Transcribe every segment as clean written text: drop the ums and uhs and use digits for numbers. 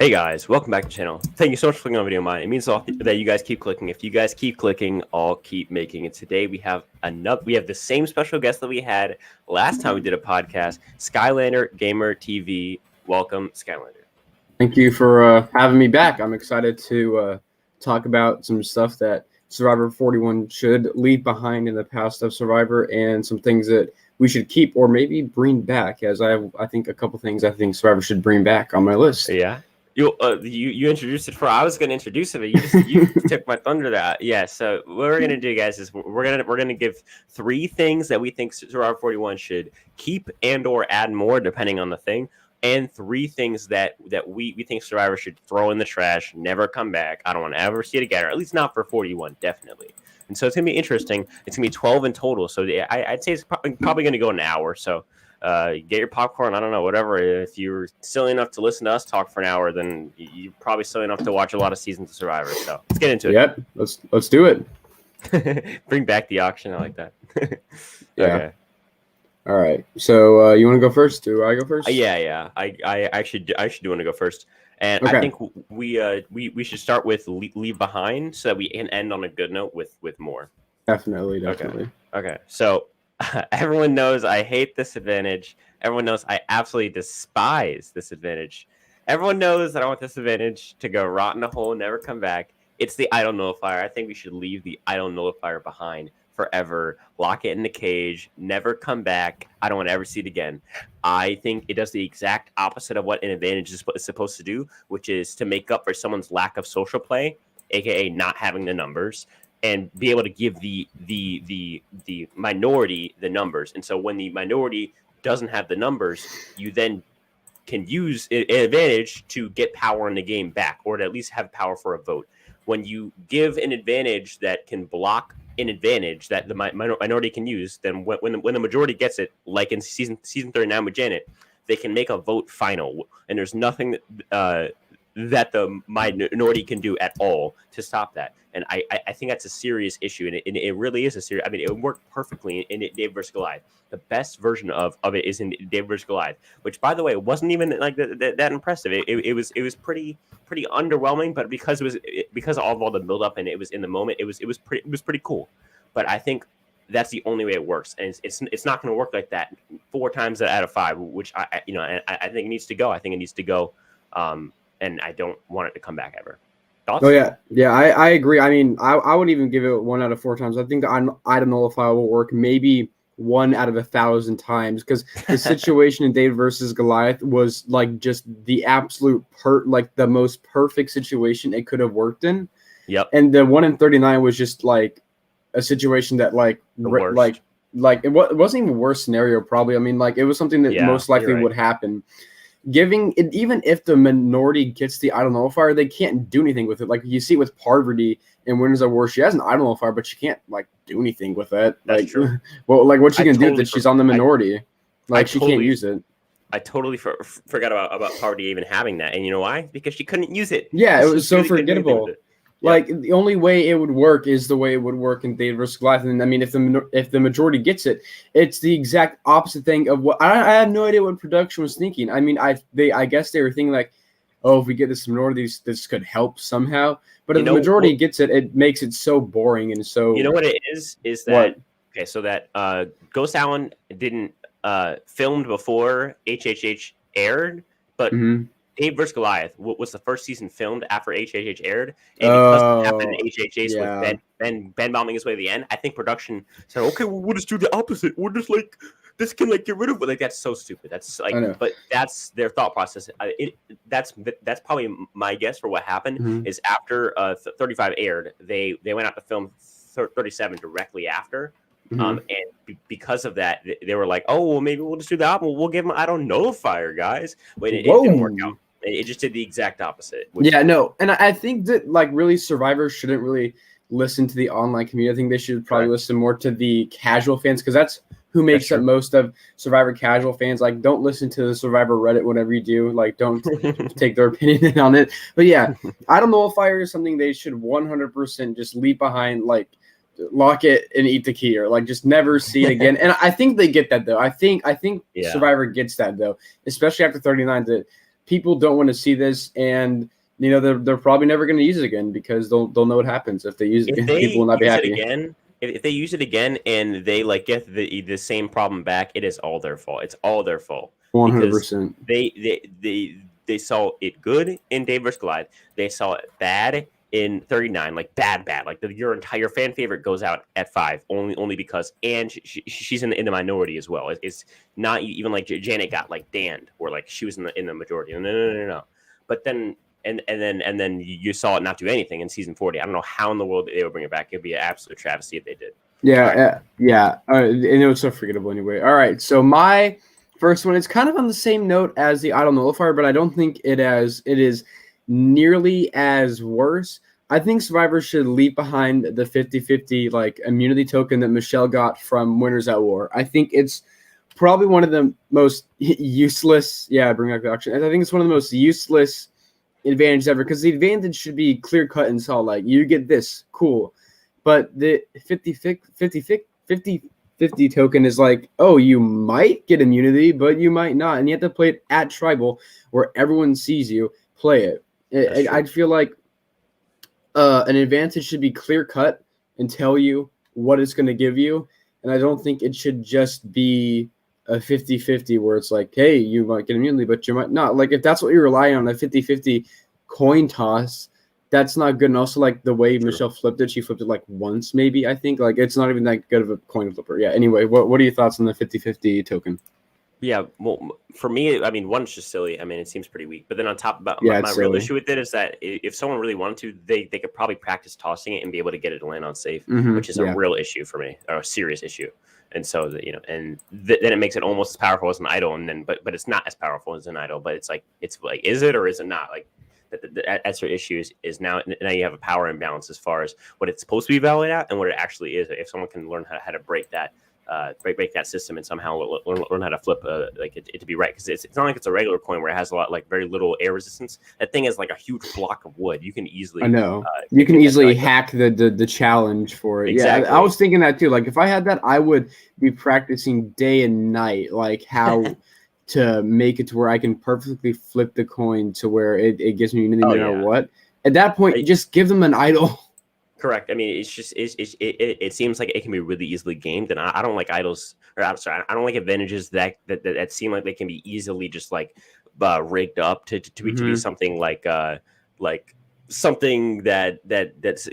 Hey guys, welcome back to the channel. Thank you so much for clicking on the video mine. It means a lot that you guys keep clicking. If you guys keep clicking, I'll keep making it. Today we have the same special guest that we had last time we did a podcast, Skylander Gamer TV. Welcome, Skylander. Thank you for having me back. I'm excited to talk about some stuff that Survivor 41 should leave behind in the past of Survivor, and some things that we should keep or maybe bring back. As I think a couple things I think Survivor should bring back on my list. Yeah. You introduced it. I was gonna introduce it, but you took my thunder. That yeah. So what we're gonna do, guys, is we're gonna give 3 things that we think Survivor 41 should keep and or add more depending on the thing, and 3 things that we think Survivor should throw in the trash, never come back. I don't want to ever see it again, or at least not for 41, definitely. And so it's gonna be interesting. It's gonna be 12 in total. So I'd say it's probably gonna go an hour. So. Get your popcorn. I don't know, whatever. If you're silly enough to listen to us talk for an hour, then you're probably silly enough to watch a lot of seasons of Survivor. So let's get into it. Yep, let's do it. Bring back the auction. I like that. Yeah. Okay. All right. So you want to go first? Do I go first? Yeah. I actually do want to go first, and Okay. I think we should start with Leave Behind so that we can end on a good note with more. Definitely. Okay. So. Everyone knows I hate this advantage. Everyone knows I absolutely despise this advantage. Everyone knows that I want this advantage to go rot in a hole, never come back. It's the idle nullifier. I think we should leave the idle nullifier behind forever. Lock it in the cage, never come back. I don't want to ever see it again. I think it does the exact opposite of what an advantage is supposed to do, which is to make up for someone's lack of social play, aka not having the numbers, and be able to give the minority the numbers. And so when the minority doesn't have the numbers, you then can use an advantage to get power in the game back, or to at least have power for a vote. When you give an advantage that can block an advantage that the minority can use, then when the majority gets it, like in season 39 with Janet, they can make a vote final, and there's nothing that the minority can do at all to stop that. And I think that's a serious issue, and it really is a serious. I mean, it worked perfectly in David vs. Goliath. The best version of it is in David vs. Goliath, which, by the way, wasn't even like that impressive. It was pretty underwhelming, but because of all the build up and it was in the moment, it was pretty cool. But I think that's the only way it works, and it's not going to work like that 4 times out of 5, which I think it needs to go. I think it needs to go. And I don't want it to come back ever. Thoughts? Oh yeah. I agree. I mean, I would even give it 1 out of 4 times. I think the item nullifier will work maybe 1 out of 1,000 times, because the situation in David versus Goliath was like just the absolute the most perfect situation it could have worked in. Yep. And the 1 in 39 was just like a situation that it wasn't even a worst scenario probably. I mean, like, it was something that most likely would happen. Giving it, even if the minority gets the idle nullifier, they can't do anything with it. Like you see with Parvati in Winners of War, she has an idle nullifier, but she can't like do anything with it. That's true. Well, like what she can do that she's on the minority, she can't use it. I totally forgot about Parvati even having that, and you know why? Because she couldn't use it. Yeah, it was so forgettable. Like the only way it would work is the way it would work in David vs. Goliath. And I mean, if the majority gets it, it's the exact opposite thing of what I have no idea what production was thinking. I mean, I guess they were thinking like, oh, if we get this minority, this could help somehow. But if the majority gets it, it makes it so boring and so. You know what it is that okay? So that Ghost Allen didn't filmed before HHH aired, but. Mm-hmm. Dave vs. Goliath was the first season filmed after HHH aired, and because it happened in HHH with Ben bombing his way to the end, I think production said, "Okay, well, we'll just do the opposite. We're just like this can like get rid of it." Like that's so stupid. That's like, but that's their thought process. That's probably my guess for what happened is after 35 aired, they went out to film 37 directly after. And because of that, they were like, "Oh, well, maybe we'll just do the opposite. We'll give them I don't know fire, guys." But it didn't work out. It just did the exact opposite. And I think that like really survivors shouldn't really listen to the online community. I think they should probably listen more to the casual fans, because that's who makes up most of Survivor casual fans. Like, don't listen to the Survivor Reddit whenever you do. Like, don't take their opinion on it. But yeah, I don't know if fire is something they should 100% just leave behind. Like, lock it and eat the key, or like just never see it again. And I think they get that though. I think Survivor gets that though, especially after 39. That people don't want to see this, and they're probably never going to use it again because they'll know what happens if they use it. People will not be happy. If they use it again and they like get the same problem back, it is all their fault. It's all their fault. 100%. They saw it good in Dave vs. Goliath. They saw it bad in 39, like bad. Like your entire fan favorite goes out at 5 only because, and she's in the minority as well. It's not even like Janet got like banned or like she was in the majority. No. But then and then you saw it not do anything in season 40. I don't know how in the world they would bring it back. It'd be an absolute travesty if they did. Yeah, yeah. And it was so forgettable anyway. All right, so my first one is kind of on the same note as the idol nullifier, but I don't think it is nearly as worse. I think Survivor should leave behind the 50-50 like immunity token that Michelle got from Winners at War. I think it's probably one of the most useless. Yeah, bring back the auction. I think it's one of the most useless advantages ever because the advantage should be clear cut and saw like you get this cool, but the 50 token is like, oh, you might get immunity, but you might not, and you have to play it at tribal where everyone sees you play it. I feel like an advantage should be clear cut and tell you what it's going to give you, and I don't think it should just be a 50-50 where it's like, hey, you might get immunity, but you might not. Like if that's what you're relying on, a 50-50 coin toss, that's not good. And also like the way Michelle flipped it, she flipped it like once maybe, I think. Like it's not even that good of a coin flipper. Yeah, anyway, what are your thoughts on the 50-50 token? Yeah, well, for me, I mean, one, it's just silly. I mean, it seems pretty weak. But then on top of my real issue with it is that if someone really wanted to, they could probably practice tossing it and be able to get it to land on safe, which is a real issue for me, or a serious issue. And so, then it makes it almost as powerful as an idol, and then but it's not as powerful as an idol. But it's like is it or is it not? Like that's your issue is now you have a power imbalance as far as what it's supposed to be valued at and what it actually is. If someone can learn how to break that. Break that system and somehow learn how to flip it to be right, because it's not like it's a regular coin where it has a lot like very little air resistance. That thing is like a huge block of wood. You can easily you can easily hack the challenge for it. Exactly. Yeah, I was thinking that too. Like if I had that, I would be practicing day and night, like how to make it to where I can perfectly flip the coin to where it gives me immunity no matter what. At that point, just give them an idol. Correct. I mean, it's just it seems like it can be really easily gamed, and I don't like idols. Or I'm sorry, I don't like advantages that seem like they can be easily just like rigged up to be something like something that's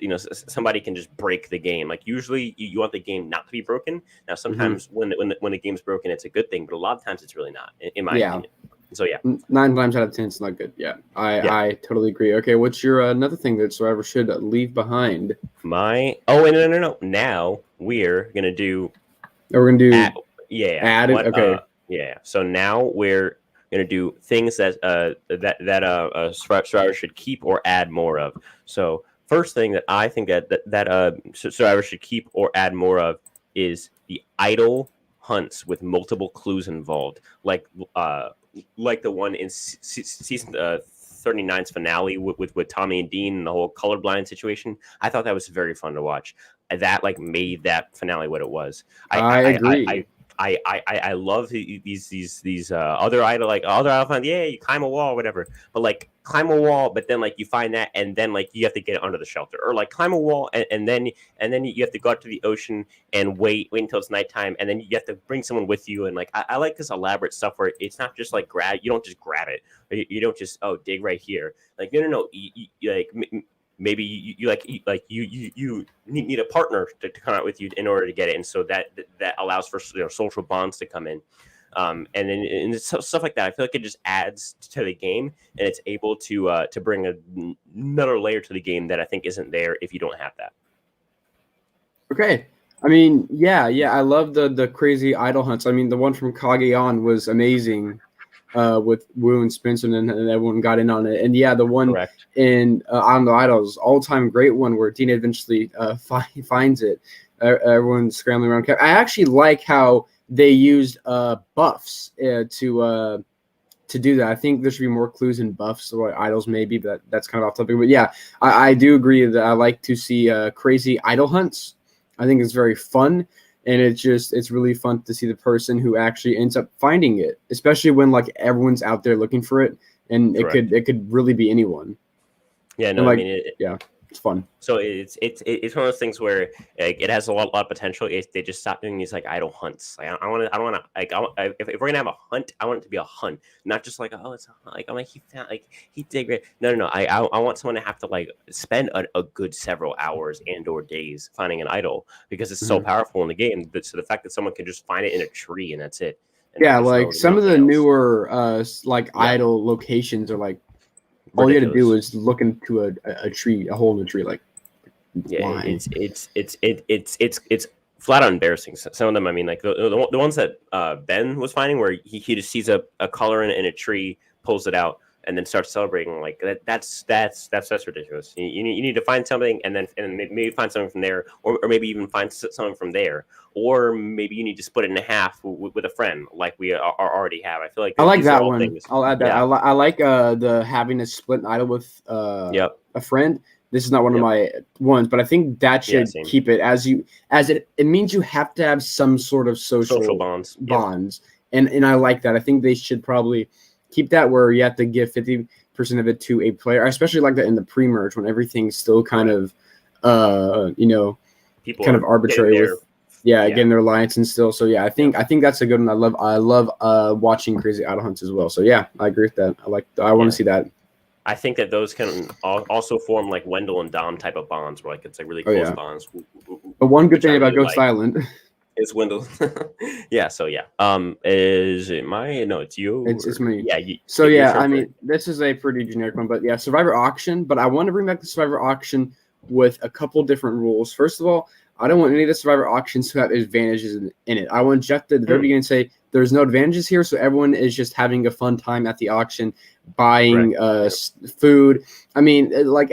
somebody can just break the game. Like usually you want the game not to be broken. Now sometimes when the game's broken, it's a good thing, but a lot of times it's really not. In my opinion. So 9 times out of 10, it's not good. I totally agree. Okay, what's your another thing that Survivor should leave behind? No. Now we're gonna do. We're gonna do. Add it. Okay. So now we're gonna do things that Survivor should keep or add more of. So first thing that I think that Survivor should keep or add more of is the idol hunts with multiple clues involved, like the one in season 39's finale with Tommy and Dean and the whole colorblind situation. I thought that was very fun to watch. That like made that finale what it was. I agree. I love these other idol fans. Yeah, you climb a wall, whatever. But like climb a wall, but then like you find that, and then like you have to get it under the shelter, or like climb a wall, and then you have to go out to the ocean and wait until it's nighttime, and then you have to bring someone with you. And like I like this elaborate stuff where it's not just like you don't just grab it, or you don't just dig right here. Like no, you like. Maybe you need a partner to come out with you in order to get it, and so that allows for social bonds to come in, and stuff like that. I feel like it just adds to the game, and it's able to bring another layer to the game that I think isn't there if you don't have that. Okay, I mean, yeah, I love the crazy idol hunts. I mean, the one from Kage-On was amazing. With Wu and Spencer, and everyone got in on it. And the one in On the Idols, all-time great one where Dina eventually finds it. Everyone's scrambling around. I actually like how they used buffs to do that. I think there should be more clues and buffs or idols maybe, but that's kind of off topic. But I do agree that I like to see crazy idol hunts. I think it's very fun. And it's really fun to see the person who actually ends up finding it, especially when like everyone's out there looking for it and Correct. it could really be anyone. Yeah, no, And I like, mean, yeah, it's fun. so it's one of those things where like, it has a lot of potential. They just stop doing these like idle hunts. Like I don't want to like if we're gonna have a hunt, I want it to be a hunt, not just like oh it's a hunt. Like I'm like he found like he did it. No. I want someone to have to like spend a good several hours and or days finding an idol because it's so Mhm. powerful in the game. But so the fact that someone can just find it in a tree and that's it, and Yeah, there's like some of nothing the else. newer like Yeah, idle locations are like all you had to do ridiculous. is look into a tree, a hole in a tree. Like, Yeah, why? it's flat out embarrassing. Some of them, I mean, like the ones that Ben was finding, where he just sees a color in a tree, pulls it out, and then starts celebrating. Like that's ridiculous. You need to find something, and then maybe find something from there, or maybe even find something from there, or maybe you need to split it in half with a friend, like we are already have. I feel like I like these are that all one. things. I'll add that. Yeah. I like the having a split idol with Yep. a friend. This is not one of Yep. my ones, but I think that Yeah. should Same. keep it as it means you have to have some sort of Social social bonds. Yep. bonds, and I like that. I think they should probably keep that where you have to give 50% of it to a player. I especially like that in the pre-merge when everything's still kind of People kind of are getting arbitrary there. with Yeah. getting their alliance and still. So yeah, Yep. I think that's a good one. I love watching crazy idol hunts as well. So yeah, I agree with that. I want Yeah. to see that. I think that those can also form like Wendell and Dom type of bonds, where like it's like really Oh close yeah. bonds, But one good which I thing about really Ghost like. Island, Is Wendell. Yeah. So yeah. Is it my? No, it's you. it's me. Yeah. So Your yeah, turn I for. mean this is a pretty generic one, but yeah, Survivor Auction. But I want to bring back the Survivor Auction with a couple different rules. First of all, I don't want any of the Survivor Auctions to have advantages in it. I want Jeff to at the very beginning say there's no advantages here, so everyone is just having a fun time at the auction, buying Yep. food. I mean, like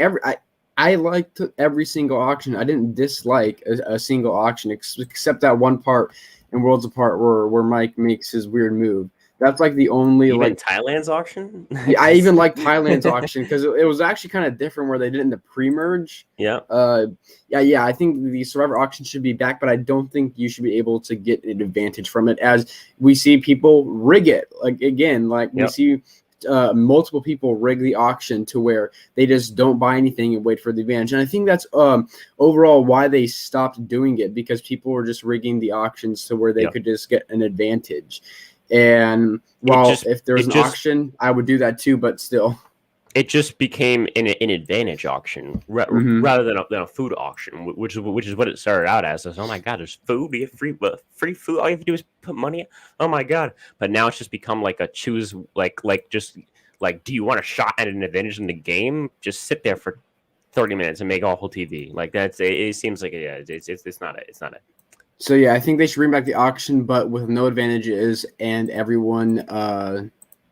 I liked every single auction. I didn't dislike a single auction except that one part in Worlds Apart where Mike makes his weird move. That's like the only Even like. Thailand's auction. Yeah, I even like Thailand's auction because it was actually kind of different where they did it in the pre-merge. Yeah. Yeah. I think the Survivor auction should be back, but I don't think you should be able to get an advantage from it as we see people rig it. Like again, like we Yep. see multiple people rig the auction to where they just don't buy anything and wait for the advantage. And I think that's overall why they stopped doing it because people were just rigging the auctions to where they Yep. could just get an advantage. And while if there's an auction, I would do that too, but still. It just became an advantage auction rather than a food auction, which is what it started out as. Oh my god, there's food, be free food. All you have to do is put money in. Oh my god! But now it's just become like a choose, like just like, do you want a shot at an advantage in the game? Just sit there for 30 minutes and make a whole TV. Like that's it seems like it's not it. It's not it. So yeah, I think they should bring back the auction, but with no advantages, and everyone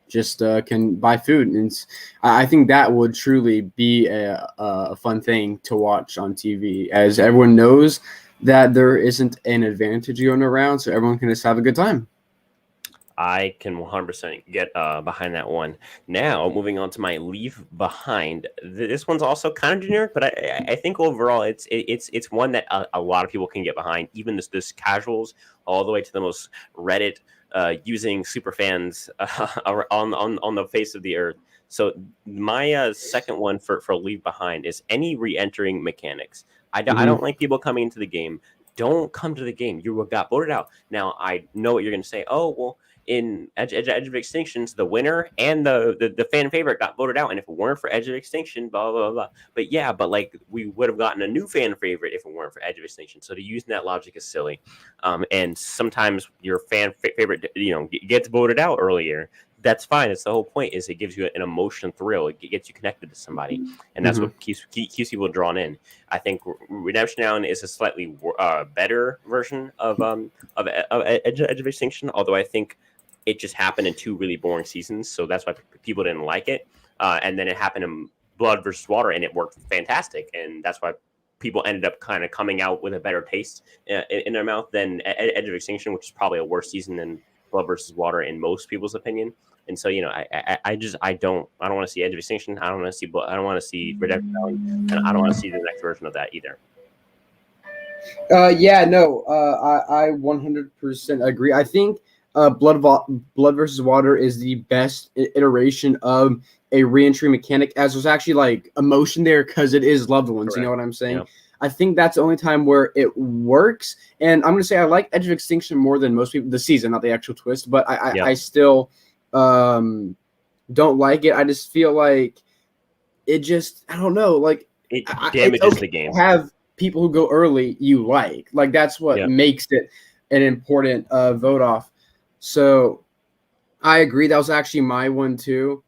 just can buy food. And I think that would truly be a fun thing to watch on TV, as everyone knows that there isn't an advantage going around, so everyone can just have a good time. I can 100% get behind that one. Now, moving on to my leave behind. This one's also kind of generic, but I think overall it's one that a lot of people can get behind, even this casuals, all the way to the most Reddit using super fans on the face of the earth. So my second one for leave behind is any re-entering mechanics. I don't like people coming into the game. Don't come to the game. You got voted out. Now I know what you're going to say. Oh well, in Edge of Extinctions, the winner and the fan favorite got voted out, and if it weren't for Edge of Extinction, blah blah blah. But yeah, but like we would have gotten a new fan favorite if it weren't for Edge of Extinction. So to use that logic is silly. And sometimes your fan favorite, gets voted out earlier. That's fine. It's the whole point. Is it gives you an emotion thrill. It gets you connected to somebody, and that's what keeps people drawn in. I think Redemption Now is a slightly better version of Edge of Extinction. Although I think it just happened in 2 really boring seasons, so that's why people didn't like it. And then it happened in Blood versus Water, and it worked fantastic, and that's why people ended up kind of coming out with a better taste in their mouth than Edge of Extinction, which is probably a worse season than Blood versus Water in most people's opinion. And so, I don't want to see Edge of Extinction. I don't want to see Redemption Valley, and I don't want to see the next version of that either. I 100% agree. I think Blood versus Water is the best iteration of a reentry mechanic, as there's actually like emotion there because it is loved ones. Correct. You know what I'm saying? Yeah. I think that's the only time where it works. And I'm going to say I like Edge of Extinction more than most people. The season, not the actual twist, but I still don't like it. I just feel like it just, I don't know, like it damages the game. Have people who go early you like that's what makes it an important vote off. So I agree. That was actually my one too.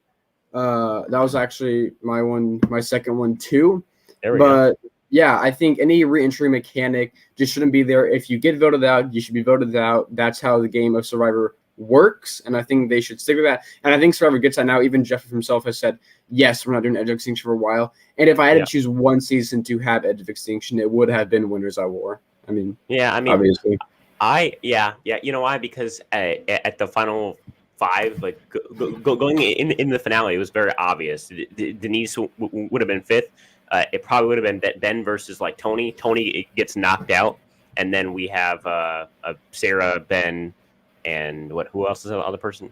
That was actually my second one too. There we go. Yeah, I think any re-entry mechanic just shouldn't be there. If you get voted out, you should be voted out. That's how the game of Survivor works, and I think they should stick with that. And I think Survivor gets that now. Even Jeff himself has said, yes, we're not doing Edge of Extinction for a while. And if I had to choose one season to have Edge of Extinction, it would have been Winners at War. I mean, obviously. You know why? Because at the final 5, like going in the finale, it was very obvious. Denise would have been 5th. It probably would have been Ben versus like Tony. Tony gets knocked out, and then we have Sarah, Ben, and who else is the other person?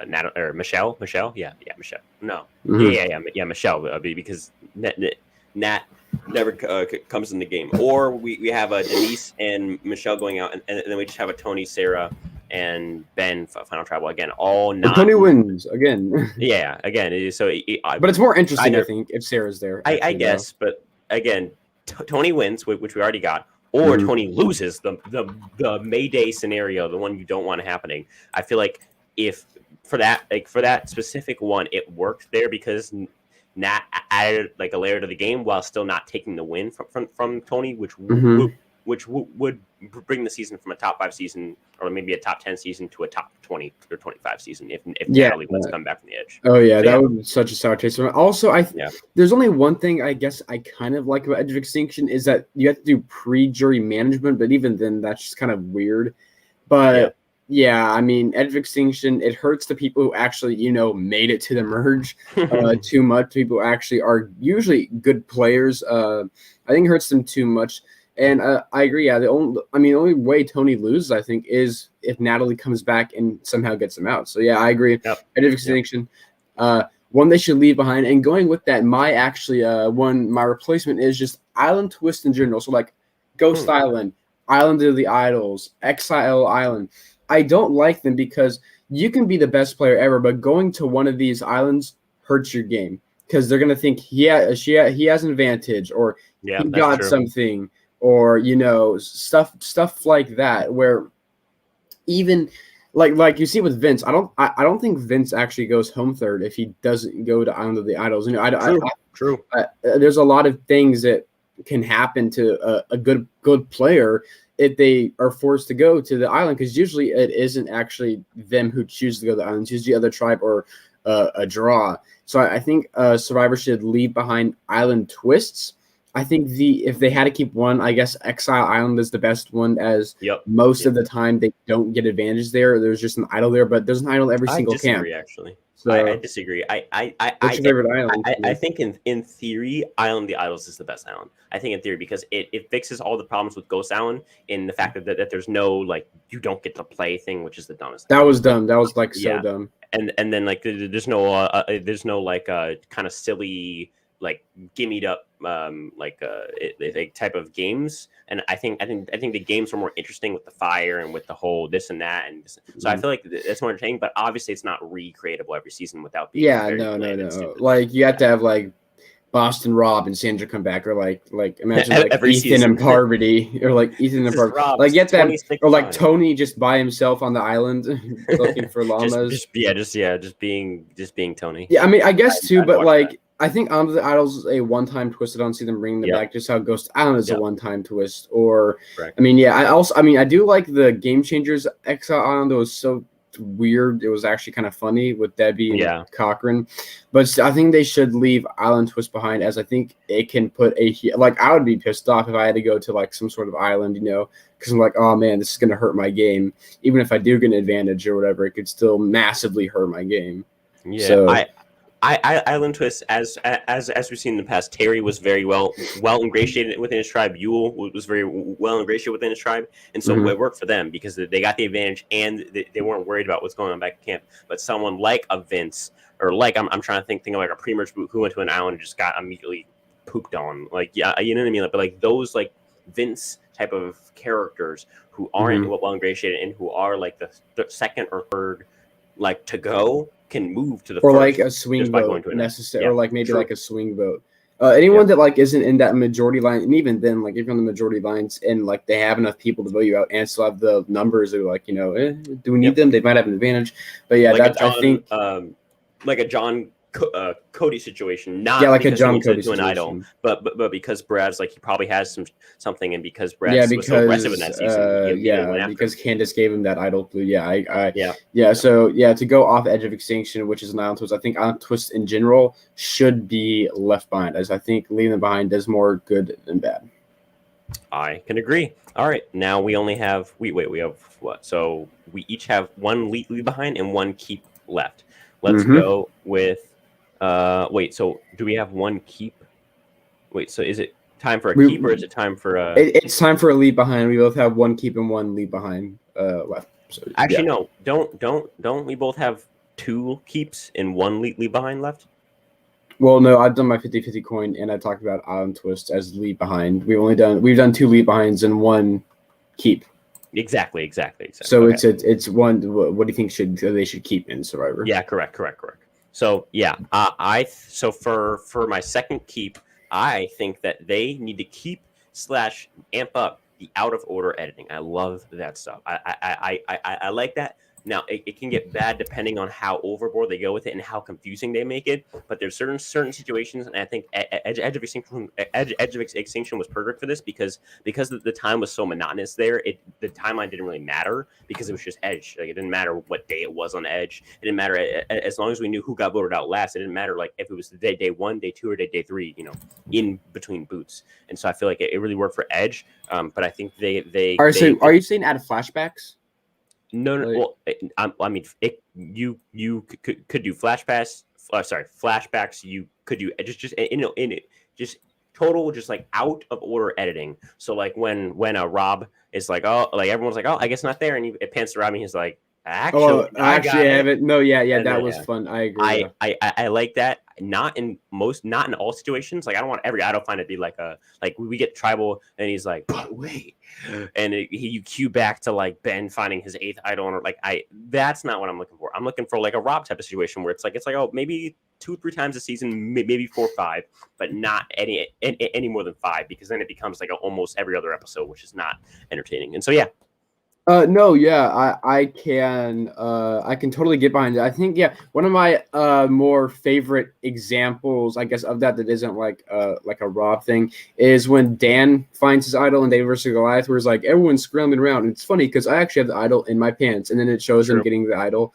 Nat or Michelle? Michelle? Yeah, Michelle. No, Michelle. Because Nat never comes in the game. Or we have Denise and Michelle going out, and then we just have a Tony, Sarah, and Ben final tribal again. All not Tony wins again. Yeah, again. So, but it's more interesting, I think, if Sarah's there. I guess, but again, Tony wins, which we already got, or Tony loses the Mayday scenario, the one you don't want happening. I feel like if for that specific one, it worked there because Nat added like a layer to the game while still not taking the win from Tony, which would bring the season from a top 5 season or maybe a top 10 season to a top 20 or 25 season if Natalie wants to come back from the edge. Oh yeah, that would be such a sour taste. Also, there's only one thing I guess I kind of like about Edge of Extinction is that you have to do pre-jury management, but even then that's just kind of weird. But yeah, I mean, Edge of Extinction, it hurts the people who actually, made it to the merge too much. People who actually are usually good players. I think it hurts them too much. And I agree. Yeah, the only way Tony loses, I think, is if Natalie comes back and somehow gets him out. So yeah, I agree. Edge of Extinction, one they should leave behind. And going with that, my replacement is just Island Twist in general. So like Ghost Island, Island of the Idols, Exile Island. I don't like them because you can be the best player ever, but going to one of these islands hurts your game because they're gonna think he has an advantage or he got something. Or stuff like that, where even like you see with Vince, I don't think Vince actually goes home third if he doesn't go to Island of the Idols. True. There's a lot of things that can happen to a good player if they are forced to go to the island, because usually it isn't actually them who choose to go to the island. It's usually the other tribe or a draw. So I think Survivor should leave behind island twists. I think if they had to keep one, I guess Exile Island is the best one, as most of the time they don't get advantage there. There's just an idol there, but there's an idol every single camp. I disagree, actually. So, I disagree. What's your favorite island? I think in theory, Island of the Idols is the best island. I think in theory because it fixes all the problems with Ghost Island in the fact that there's no like you don't get to play thing, which is the dumbest. That was dumb. That was so dumb. And then like there's no like kind of silly like gimmied up type of games, and I think the games are more interesting with the fire and with the whole this and that, and so I feel like that's more entertaining. But obviously, it's not recreatable every season without being no. Like you have to have like Boston Rob and Sandra come back, or like imagine like every Ethan season. And Parvati, or like Ethan and Parvati, like get them, or like Tony just by himself on the island looking for llamas. just being Tony. Yeah, I mean, I guess too, but like. That. I think Island of the Idols is a one-time twist. I don't see them bringing them back. Just how Ghost Island is a one-time twist. Or, I mean, I do like the Game Changers Exile Island. It was so weird. It was actually kind of funny with Debbie and Cochran. But I think they should leave Island Twist behind, as I think it can put I would be pissed off if I had to go to like some sort of island, because I'm like, oh man, this is going to hurt my game. Even if I do get an advantage or whatever, it could still massively hurt my game. Yeah, Island Twist, as we've seen in the past, Terry was very well ingratiated within his tribe. Yule was very well ingratiated within his tribe, and so Mhm. it worked for them because they got the advantage and they weren't worried about what's going on back at camp. But someone like a Vince or like I'm trying to think of like a pre-merge boot who went to an island and just got immediately pooped on. Like yeah, you know what I mean. But like those like Vince type of characters who aren't Mhm. well ingratiated and who are like the second or third like to go can move to the Or first like a just swing by going vote to an necessary, yeah or like maybe true like a swing vote. Anyone yep that like isn't in that majority line, and even then, like if you're on the majority lines and like they have enough people to vote you out and still have the numbers, they're like, do we need yep them? They might have an advantage. But yeah, like a that's I John think like a John Cody situation, yeah, not like a because he John went Cody to an idol, situation. but because Brad's like he probably has something, and because Yeah, Brad's was so aggressive in because that season, he immediately yeah, went after because him. Candace gave him that idol clue. Yeah, I Yeah, yeah. yeah, So yeah, to go off Edge of Extinction, which is an Island Twist, I think Island Twist in general should be left behind, as I think leaving them behind does more good than bad. I can agree. All right, now we only have we have what? So we each have one lead behind and one keep left. Let's Mm-hmm. go with wait. So do we have one keep? Wait, so is it time for a We keep or is it time for a? it's time for a leave behind. We both have one keep and one leave behind left. So Actually, yeah. no. Don't we both have two keeps and one leave behind left? Well, no, I've done my 50-50 coin, and I talked about Island Twist as leave behind. We've done two leave behinds and one keep. Exactly. So Okay. it's one. What do you think they should keep in Survivor? Yeah, correct. So yeah, so for my second keep, I think that they need to keep slash amp up the out of order editing. I love that stuff. I like that. Now it can get bad depending on how overboard they go with it and how confusing they make it. But there's certain situations, and I think Edge of Extinction was perfect for this because the time was so monotonous there. The timeline didn't really matter because it was just Edge. Like it didn't matter what day it was on Edge. It didn't matter as long as we knew who got voted out last. It didn't matter like if it was the day one, day two, or day three. In between boots. And so I feel like it really worked for Edge. But I think they All right. So are you saying add flashbacks? no. Like, Well, I mean, you could do flashbacks. Sorry, flashbacks. You could do just in it just total just like out of order editing. So like when Rob is like, oh, like everyone's like, oh, I guess not there, and it pans to Rob and he's like, actually, I actually, got I it. haven't. No, yeah, And that then, was yeah. fun. I agree. Yeah. I like that. Not in all situations. Like I don't want every idol find to be like we get tribal and he's like, but wait, and you cue back to like Ben finding his eighth idol and like that's not what I'm looking for. I'm looking for like a Rob type of situation where it's like oh maybe 2-3 times a season, maybe 4-5, but not any more than 5 because then it becomes like almost every other episode, which is not entertaining. And so yeah. No, yeah, I can totally get behind it. I think one of my more favorite examples, I guess, of that isn't like a Rob thing is when Dan finds his idol in David versus Goliath, where it's like everyone's scrambling around. And it's funny because I actually have the idol in my pants, and then it shows him getting the idol.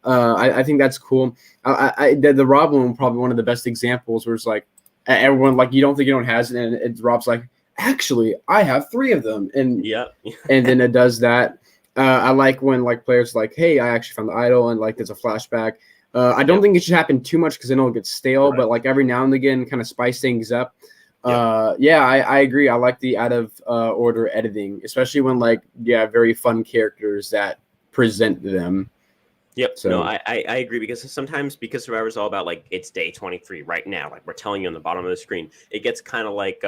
I think that's cool. The Rob one probably one of the best examples where it's like everyone like you don't think anyone has it, and Rob's like, actually, I have 3 of them, and Yeah. and then it does that. I like when like players like, hey, I actually found the idol, and like there's a flashback. I don't think it should happen too much because then it'll get stale. But like every now and again, kind of spice things up. Yeah, I agree. I like the out of order editing, especially when like very fun characters that present them. Yep. So No, I agree because sometimes because Survivor's all about like it's day 23 right now, like we're telling you on the bottom of the screen, it gets kind of like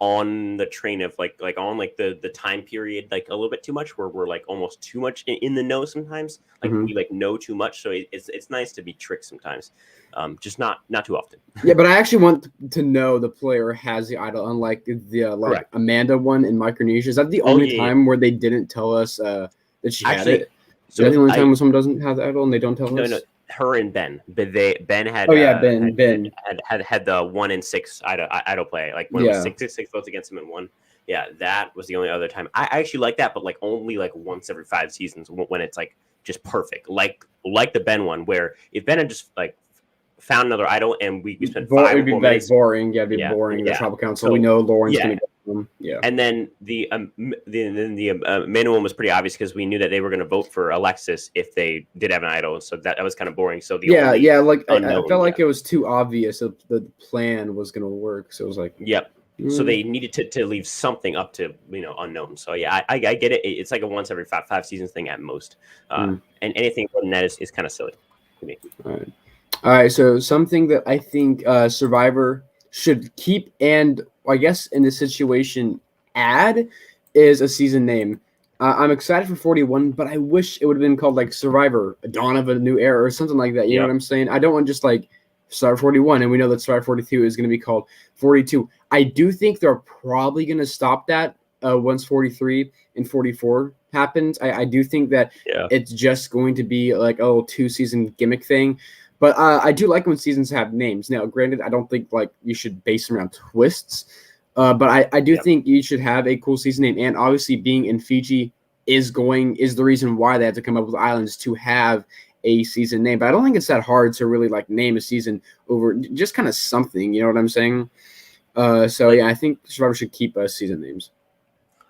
on the train of like on like the time period like a little bit too much where we're like almost too much in the know sometimes like we like know too much, so it's nice to be tricked sometimes, just not too often. Yeah, but I actually want to know the player has the idol, unlike the like Amanda one in Micronesia. Is that the only time where they didn't tell us that she had it? So is that the only time when someone doesn't have the idol and they don't tell us? No, her and Ben. But Ben had. Ben had the 1 in 6 idol play. Like when it was 6 votes against him and 1. Yeah, that was the only other time. I actually like that, but like only like once every 5 seasons when it's like just perfect. Like the Ben one, where if Ben had just like found another idol and we spent 5 it'd be more minutes, boring. Yeah, it'd be boring. The tribal council. We know Lauren's gonna go Yeah. And then the minimum was pretty obvious because we knew that they were going to vote for Alexis if they did have an idol. So that was kind of boring. So the only like I unknown, felt like it was too obvious that the plan was going to work. So it was like, yep. So they needed to leave something up to unknown. So yeah, I get it. It's like a once every five seasons thing at most, and anything more than that is kind of silly to me. All right. So something that I think Survivor should keep, and I guess in this situation add, is a season name. I'm excited for 41, but I wish it would have been called like Survivor, Dawn of a New Era, or something like that. You know what I'm saying? I don't want just like Survivor 41, and we know that Survivor 42 is going to be called 42. I do think they're probably going to stop that once 43 and 44 happens. I do think that it's just going to be like, 2-season gimmick thing. But I do like when seasons have names. Now, granted, I don't think like you should base them around twists. But I do think you should have a cool season name. And obviously being in Fiji is the reason why they had to come up with islands to have a season name. But I don't think it's that hard to really like name a season over just kind of something. You know what I'm saying? So yeah, I think Survivor should keep season names.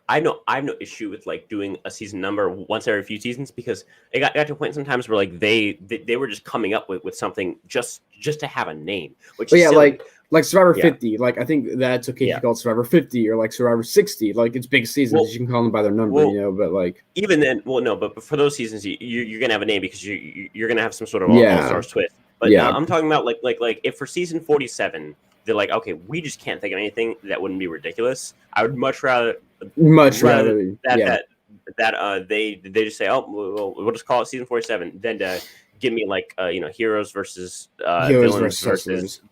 I have no issue with like doing a season number once every few seasons because it got to a point sometimes where like they were just coming up with something just to have a name, which is silly. like Survivor 50, like I think that's okay if you call it Survivor 50 or like Survivor 60, like it's big seasons, you can call them by their number, but like even then, but for those seasons you're gonna have a name because you're gonna have some sort of all-stars twist. But I'm talking about like if for season 47 they're like, okay, we just can't think of anything that wouldn't be ridiculous. I would much rather that they just say, oh, we'll just call it season 47, than to give me like heroes versus villains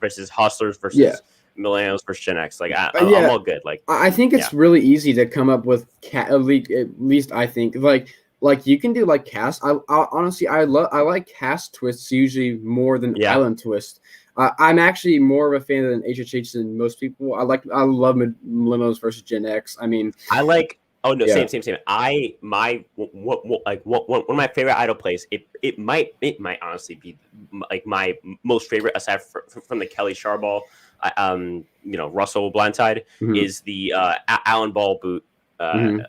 versus hustlers versus millennials versus Gen X. Like I'm all good. Like I think it's really easy to come up with at least I think like you can do like cast. I honestly I like cast twists usually more than island twists. I'm actually more of a fan of HHH than most people. I love millennials versus Gen X. I mean, I like. Oh no, same. One of my favorite idol plays. It might honestly be like my most favorite aside from the Kelly Charball, Russell Blindside is the Alan Ball boot. I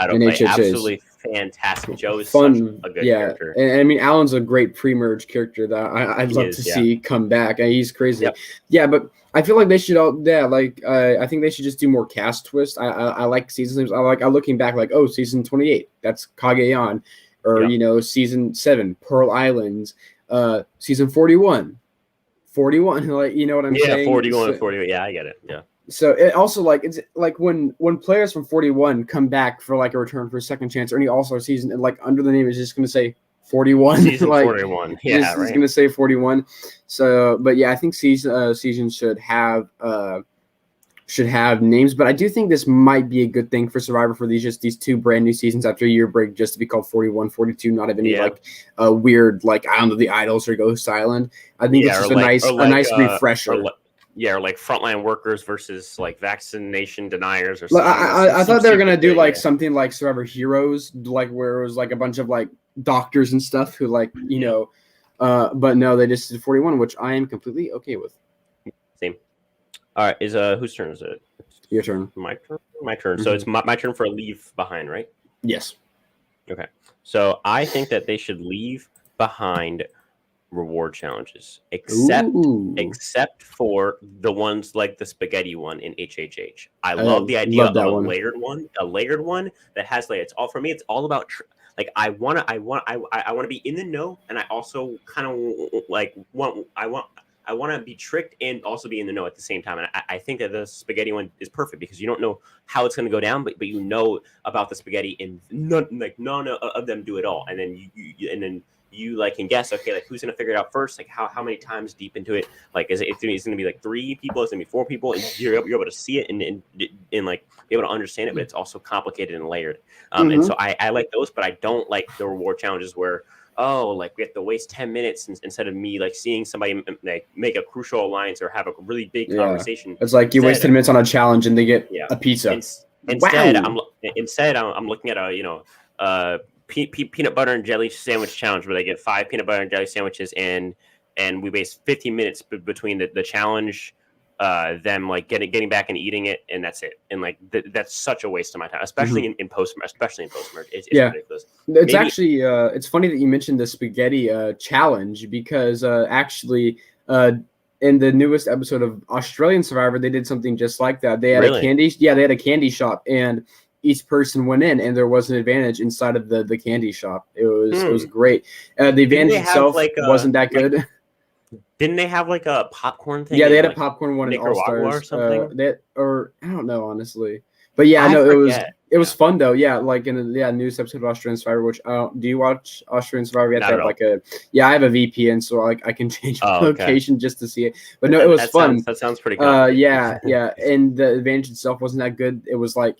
don't play. Absolutely fantastic. Joe is such a good character. And I mean, Alan's a great pre-merge character that I'd love to see come back. He's crazy. Yeah, but I feel like they should I think they should just do more cast twists. I like season names. I'm looking back like, season 28, that's Cagayan, or season 7, Pearl Islands, season 41, like you know what I'm saying? 41 and 48. Yeah, I get it. Yeah. So it also it's like when players from 41 come back for like a return for a second chance or any all-star season, and like under the name is just going to say 41. Season 41. Yeah, right. It's going to say 41. So, but yeah, I think seasons should have names, but I do think this might be a good thing for Survivor for these 2 brand new seasons after a year break, just to be called 41, 42, not have any weird like I don't know, the Idols or Ghost Island. I think it's just a nice refresher. Or like frontline workers versus like vaccination deniers or something. I thought they were gonna do like something like Survivor Heroes, like where it was like a bunch of like doctors and stuff who like but no, they just did 41, which I am completely okay with. Same. All right, whose turn is it? Your turn. My turn. So it's my turn for a leave behind, right? Yes. Okay. So I think that they should leave behind reward challenges, except for the ones like the spaghetti one in HHH. I love the idea of a layered one that has like it's all about I want to be in the know, and I also kind of like I want to be tricked and also be in the know at the same time. And I think that the spaghetti one is perfect because you don't know how it's going to go down, but you know about the spaghetti, and none of them do it all. And then you like can guess, okay, like who's going to figure it out first? Like how many times deep into it? Like it's going to be like 3 people, it's going to be 4 people, and you're able to see it and like be able to understand it, but it's also complicated and layered. And so I like those, but I don't like the reward challenges where like we have to waste 10 minutes instead of me like seeing somebody like make a crucial alliance or have a really big conversation. It's like you waste 10 minutes on a challenge and they get a pizza. Instead, I'm looking at a peanut butter and jelly sandwich challenge where they get 5 peanut butter and jelly sandwiches and we waste 15 minutes between the challenge them like getting back and eating it, and that's it. And like that's such a waste of my time, especially in post merge. It's ridiculous. It's actually it's funny that you mentioned the spaghetti challenge because actually in the newest episode of Australian Survivor, they did something just like that. They had a candy, they had a candy shop, and each person went in, and there was an advantage inside of the candy shop. It was great. The advantage itself wasn't that good. Didn't they have like a popcorn thing? Yeah, they had a popcorn one in All Stars or something. Or I don't know honestly, but yeah, it was fun though. Yeah, like in the newest episode of Australian Survivor. Which do you watch Australian Survivor? You have to have like I have a VPN, so I can change my location just to see it. But no, it was fun. That sounds pretty good. Yeah, and the advantage itself wasn't that good. It was like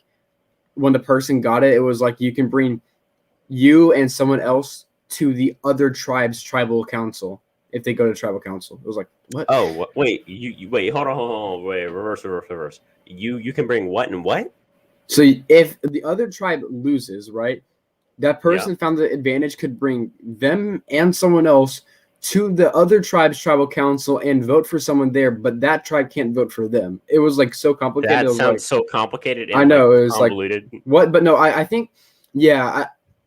when the person got it, it was like you can bring you and someone else to the other tribe's tribal council. If they go to tribal council, it was like what? Oh wait, you wait, hold on, wait, reverse. You can bring what and what? So if the other tribe loses, right, that person found the advantage could bring them and someone else to the other tribe's tribal council and vote for someone there, but that tribe can't vote for them. It was like so complicated. That sounds so complicated. And I know it was convoluted. Like what, but no, I think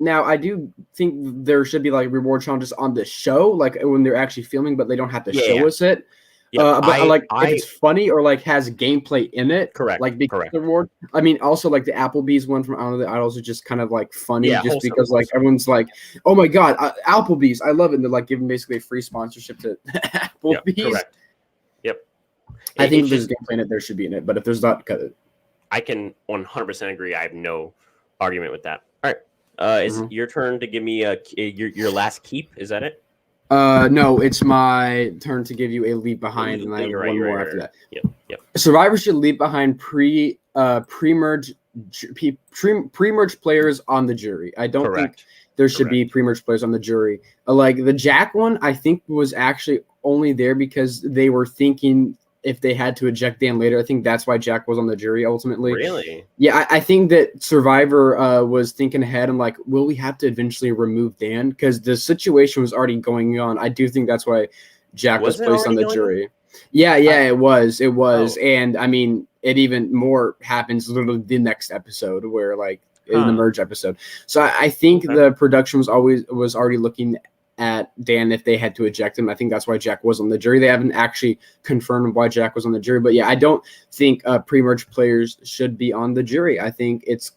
Now, I do think there should be like reward challenges on the show, like when they're actually filming, but they don't have to show us it. Yeah, but if it's funny or like has gameplay in it, like because the reward. I mean, also like the Applebee's one from Honor of the Idols is just kind of like funny, just because like everyone's like, "Oh my god, Applebee's, I love it." And they're like giving basically a free sponsorship to Applebee's. Yep. I think if there's gameplay in it, there should be in it, but if there's not, cut it. I can 100% agree. I have no argument with that. All right. Is it your turn to give me your last keep? Is that it? No, it's my turn to give you a leave behind, and I have one more after that. Yep. Survivor should leave behind pre-merge players on the jury. I don't think there should be pre-merge players on the jury. Like the Jack one, I think was actually only there because they were thinking if they had to eject Dan later. I think that's why Jack was on the jury ultimately. Really? Yeah, I think that Survivor was thinking ahead and like, will we have to eventually remove Dan? Because the situation was already going on. I do think that's why Jack was placed on the jury. Yeah, it was. And I mean, it even more happens literally the next episode where like in the merge episode. So I think the production was already looking at Dan if they had to eject him. I think that's why Jack was on the jury. They haven't actually confirmed why Jack was on the jury, but yeah, I don't think pre-merge players should be on the jury. I think it's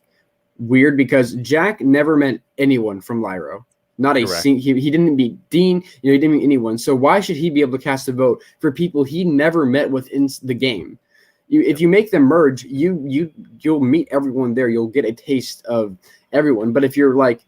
weird because Jack never met anyone from Lyro. Not a he didn't meet Dean, he didn't meet anyone. So why should he be able to cast a vote for people he never met within the game? If you make them merge, you'll meet everyone there. You'll get a taste of everyone. But if you're like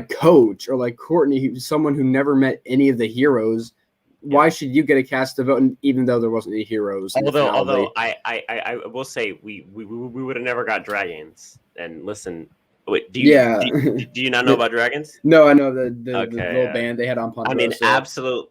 Coach or like Courtney, who's someone who never met any of the heroes, why should you get a cast to vote? And even though there wasn't any heroes, although I will say we would have never got dragons. And listen, wait, do you not know about dragons? No, I know the little band they had on Ponderosa. I mean,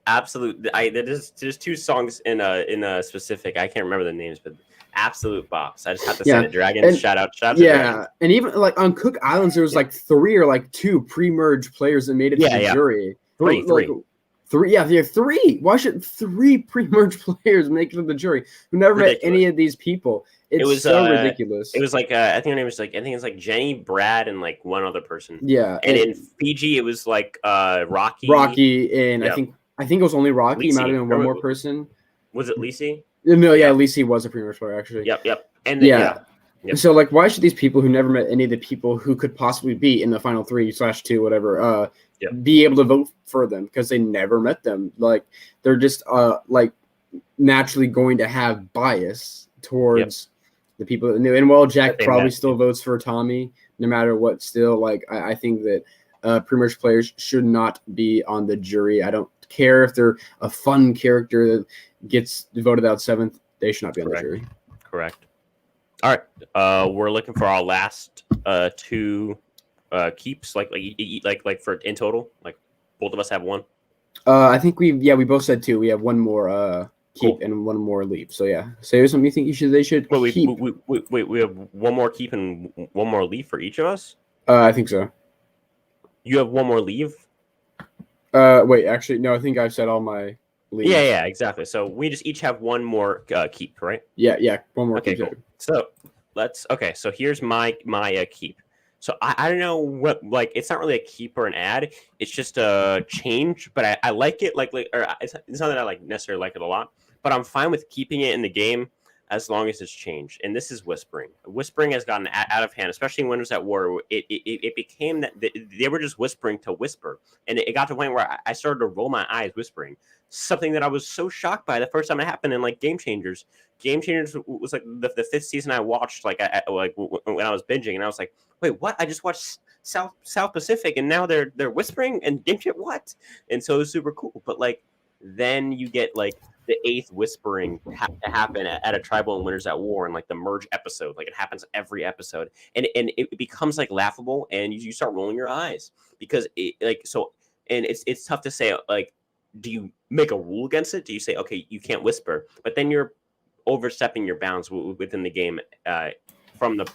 absolute. There's two songs in a specific. I can't remember the names, but absolute box. I just have to say the Dragons. And, shout out to Dragons. And even like on Cook Islands, there was like 3 or like 2 pre-merge players that made it to the jury. Three. Yeah, there are 3. Why should 3 pre-merge players make it to the jury who never met any of these people? It was so ridiculous. It was like I think her name was like it's like Jenny, Brad, and like one other person. Yeah, and in Fiji it was like Rocky, and I think it was only Rocky. Might have been one more person. Was it Lisi? No, Lisi was a pre-merge player actually. Yep. And then, So like, why should these people who never met any of the people who could possibly be in the final 3/2 whatever be able to vote for them because they never met them? Like they're just like naturally going to have bias towards the people that knew. And while Jack probably still votes for Tommy no matter what, still like I think that pre-merge players should not be on the jury. I don't care if they're a fun character that gets voted out 7th. They should not be on the jury. Correct. All right. We're looking for our last 2 keeps, like for in total. Like both of us have 1. I think we both said 2. We have 1 more keep and 1 more leave. So yeah. So there's something you think they should keep? Wait, we have 1 more keep and 1 more leave for each of us? I think so. You have 1 more leave? Wait, actually, no, I think I've said all my Yeah, exactly. So we just each have one more keep, right? Yeah. One more Okay, keep. cool. So so here's my keep. So I don't know what, like, it's not really a keep or an ad. It's just a change, but I like it. Or it's not that I like necessarily like it a lot, but I'm fine with keeping it in the game as long as it's changed. And this is whispering. Whispering has gotten out of hand, especially when it was at war. It became that they were just whispering to whisper, and it got to the point where I started to roll my eyes whispering. Something that I was so shocked by the first time it happened in like Game Changers. Game Changers was like the fifth season I watched, like when I was binging, and I was like, wait, what? I just watched South Pacific, and now they're whispering and Game Changer, what? And so it was super cool. But like then you get like the eighth whispering to happen at a tribal and Winners at War, and like the merge episode, like it happens every episode, and it becomes like laughable, and you start rolling your eyes because it like so, and it's tough to say like. Do you make a rule against it? Do you say, okay, you can't whisper, but then you're overstepping your bounds within the game from the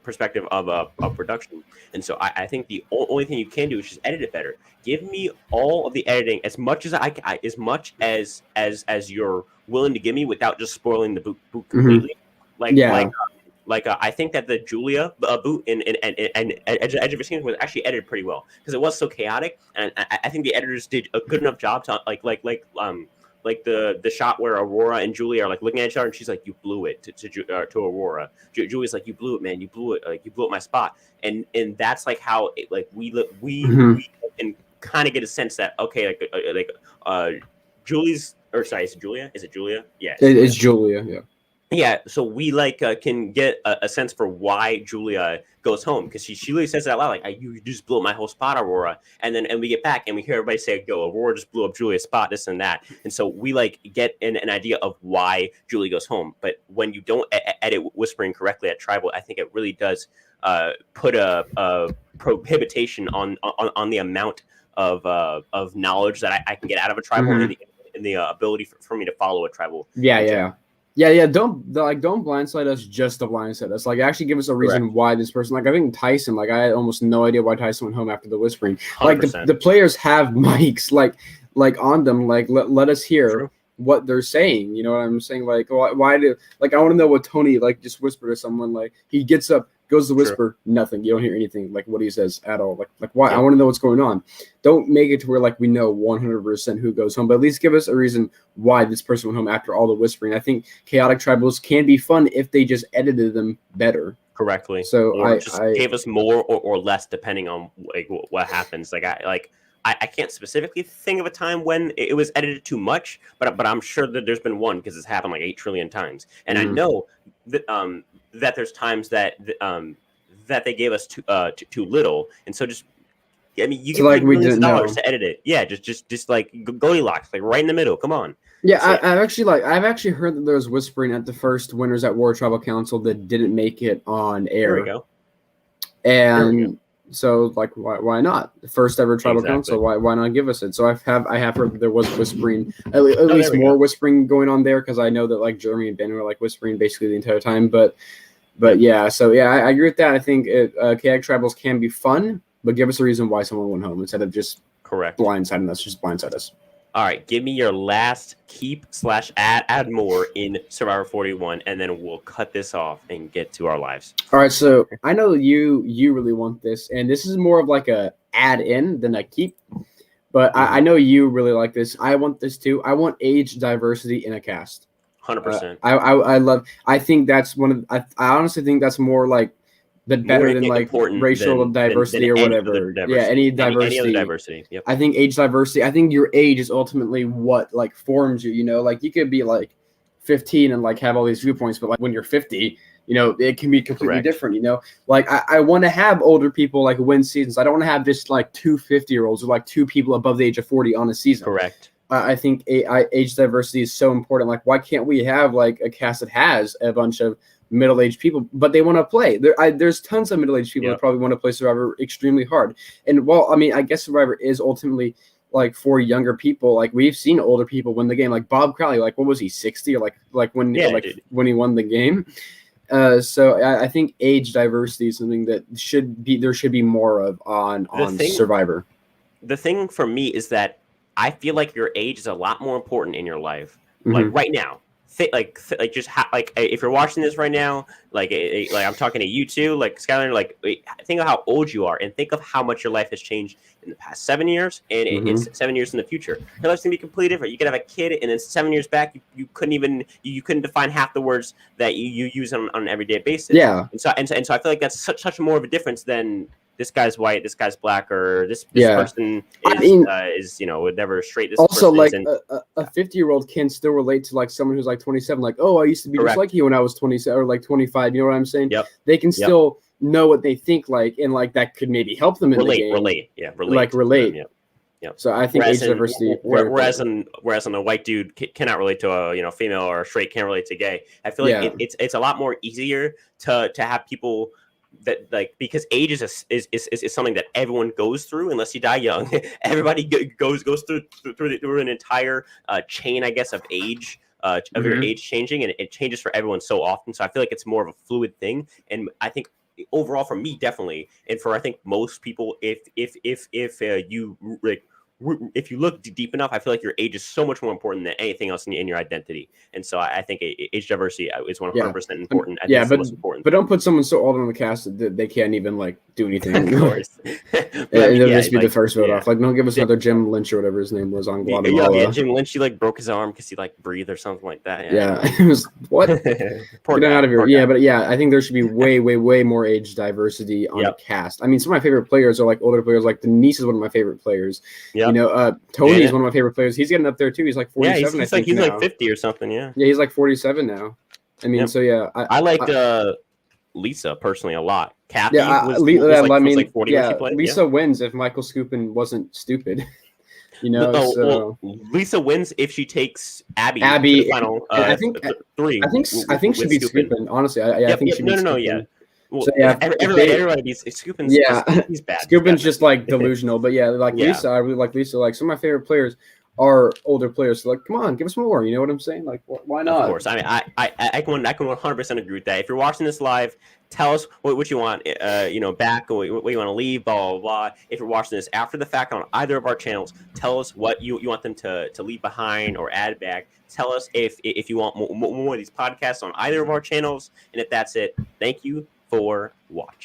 perspective of production. And so I think the only thing you can do is just edit it better. Give me all of the editing as much as as much as you're willing to give me without just spoiling the boot completely. I think that the Julia boot and Edge of Your was actually edited pretty well because it was so chaotic, and I think the editors did a good enough job to like the shot where Aurora and Julia are like looking at each other, and she's like, "You blew it" to Aurora. Julia's like, "You blew it, man. You blew it. Like you blew up my spot." And that's like how it, like we can kind of get a sense that okay, Julie's or sorry, is it Julia? Is it Julia? Yeah, it's Julia. Yeah. Yeah, so we can get a sense for why Julia goes home because she really says it out loud, like you just blew up my whole spot, Aurora, and we get back and we hear everybody say, "Yo, Aurora just blew up Julia's spot," this and that, and so we like get an idea of why Julie goes home. But when you don't edit whispering correctly at tribal, I think it really does put a prohibition on the amount of knowledge that I can get out of a tribal and the ability for me to follow a tribal. Yeah. Don't blindside us just to blindside us. Like, actually give us a reason why this person. Like, I think Tyson. Like, I had almost no idea why Tyson went home after the whispering. 100%. Like, the players have mics. Like on them. Like, let us hear what they're saying. You know what I'm saying? Like, why do? Like, I want to know what Tony just whispered to someone. Like, he gets up, goes to whisper, nothing. You don't hear anything. Like what he says at all. Like why? I want to know what's going on. Don't make it to where like we know 100% who goes home, but at least give us a reason why this person went home after all the whispering. I think chaotic tribals can be fun if they just edited them better. Correctly. So or just gave us more or less depending on like what happens. I can't specifically think of a time when it was edited too much, but I'm sure that there's been one because it's happened like 8 trillion times, and I know that there's times that they gave us too little, and so just you get like millions of dollars to edit it. Yeah, just like Goldilocks, like right in the middle. Come on. Yeah, so, I've actually heard that there was whispering at the first Winners at War Tribal Council that didn't make it on air. There we go. And so like why not? The first ever tribal council, why not give us it? So I have heard that there was whispering, at least more whispering going on there, because I know that like Jeremy and Ben were like whispering basically the entire time. But yeah, so yeah, I agree with that. I think chaotic tribals can be fun, but give us a reason why someone went home instead of just blindsiding us. Just blindside us. All right, give me your last keep/add more in Survivor 41, and then we'll cut this off and get to our lives. All right, so I know you really want this, and this is more of like a add-in than a keep, but I know you really like this. I want this too. I want age diversity in a cast. 100%. I think that's I honestly think that's more like better than like racial diversity or whatever. Yeah, any diversity. Any other diversity. Yep. I think age diversity. I think your age is ultimately what like forms you. You know, like you could be like 15 and like have all these viewpoints, but like when you're 50, you know, it can be completely different. You know, like I want to have older people like win seasons. I don't want to have just like 2 50-year-olds or like 2 people above the age of 40 on a season. Correct. I think age diversity is so important. Like, why can't we have like a cast that has a bunch of middle-aged people, but they want to play? There's tons of middle-aged people that probably want to play Survivor extremely hard. And well, I mean, I guess Survivor is ultimately like for younger people. Like we've seen older people win the game. Like Bob Crowley, like what was he, 60 or like when he won the game. So I think age diversity is something that there should be more of on Survivor. The thing for me is that I feel like your age is a lot more important in your life. Like Mm-hmm. right now, just like if you're watching this right now, like I'm talking to you too, like Skylar, like think of how old you are and think of how much your life has changed in the past 7 years and Mm-hmm. it's 7 years in the future. Your life's gonna be completely different. You could have a kid and then 7 years back you couldn't even you couldn't define half the words that you use on an everyday basis. Yeah. And so I feel like that's such more of a difference than this guy's white, this guy's black, or this Yeah. person I mean, is never straight. This also, person like isn't. a 50-year-old can still relate to like someone who's like 27. Like, oh, I used to be just Correct. like you when I was 27 or like 25. You know what I'm saying? Yep. They can Yep. still know what they think like, and like that could maybe help them in the game. Relate. Like relate. Yep. Yep. So I think age diversity. Whereas a white dude cannot relate to a female, or a straight can't relate to gay. I feel like it's a lot more easier to have people that like, because age is something that everyone goes through unless you die young. Everybody goes through an entire chain, I guess, of age. Of your age changing, and it changes for everyone so often. So I feel like it's more of a fluid thing, and I think overall for me definitely, and for I think most people, if you look deep enough, I feel like your age is so much more important than anything else in your identity. And so I think age diversity is 100% important. I think it's the most important. But don't put someone so old on the cast that they can't even like do anything. Of course. It'll just be the first vote off. Like, don't give us another Jim Lynch or whatever his name was on Guatemala. Yeah, Jim Lynch, he like broke his arm because he like breathed or something like that. Yeah. It was what? Poor Get guy, out of here. poor Yeah, guy. but yeah, I think there should be way more age diversity on a cast. I mean, some of my favorite players are like older players. Like Denise is one of my favorite players. Yeah. You know, Tony is one of my favorite players. He's getting up there too. He's like 47. Yeah, he's like 50 or something. Yeah. Yeah, he's like 47 now. I mean, so yeah, I liked Lisa personally a lot. Kathy was 40 when she played. Lisa wins if Michael Skupin wasn't stupid. You know, well, Lisa wins if she takes Abby to the final. I think 3. I think she beats Skupin. Honestly, I think she beats Skupin. Yeah. Well, so, yeah, everybody beats Skupin's. Yeah, he's bad. Skupin's just like delusional. But yeah, like Lisa, I really like Lisa. Like some of my favorite players are older players. So like, come on, give us more. You know what I'm saying? Like, why not? Of course. I mean, I can 100% agree with that. If you're watching this live, tell us what you want, back, or what you want to leave, blah, blah, blah. If you're watching this after the fact on either of our channels, tell us what you want them to leave behind or add back. Tell us if you want more of these podcasts on either of our channels. And if that's it, thank you for watching.